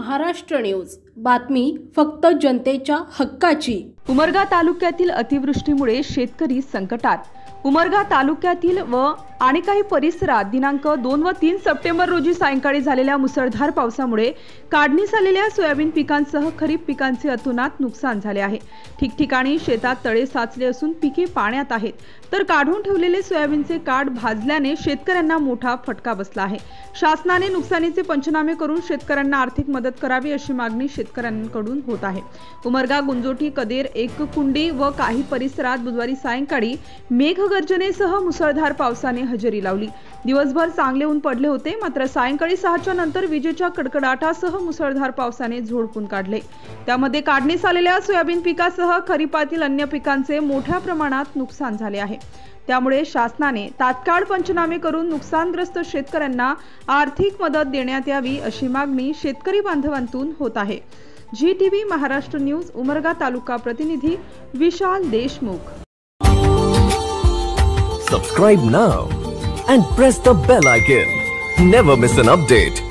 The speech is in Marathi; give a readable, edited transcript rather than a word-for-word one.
महाराष्ट्र न्यूज, बातमी फक्त जनतेच्या हक्काची। उमरगा तालुक्यातील अतिवृष्टीमुळे शेतकरी संकटात। उमरगा तालुक्यातील व आणि काही परिसरात दिनांक 2 व 3 सप्टेंबर रोजी सायंकाळी झालेल्या मुसळधार पावसामुळे काढणीस आलेल्या सोयाबीन पिकांसह खरीप पिकांचे अतोनात नुकसान झाले आहे। ठिकठिकाणी शेतात तळे साचले असून पिके पाण्यात आहेत, तर काढून ठेवलेले सोयाबीनचे काठ भाजल्याने शेतकऱ्यांना मोठा फटका बसला आहे। शासनाने नुकसानीचे पंचनामे करून शेतकऱ्यांना आर्थिक मदत करावी अशी मागणी शेतकऱ्यांकडून होत आहे। उमरगा, गुंजोटी, कदेर, एककुंडी व काही परिसरात बुधवारी सायंकाळी मेघगर्जनेसह मुसळधार पावसाने हजेरी लावली। दिवसभर चांगले ऊन पडले होते, मात्र सायंकाळी 6च्या नंतर विजेच्या कडकडाटासह मुसळधार पावसाने झोडपून काढले। त्यामध्ये काढणीस आलेल्या सोयाबीन पिकासह खरीपातील अन्य पिकांचे मोठ्या प्रमाणात नुकसान झाले आहे। त्यामुळे शासनाने तात्काळ पंचनामे करून नुकसानग्रस्त शेतकऱ्यांना आर्थिक मदत देण्यात यावी अशी मागणी शेतकरी बांधवांतून होत आहे। GTV महाराष्ट्र न्यूज, उमरगा तालुका प्रतिनिधी विशाल Deshmukh. Subscribe now and press the bell icon. Never miss an update.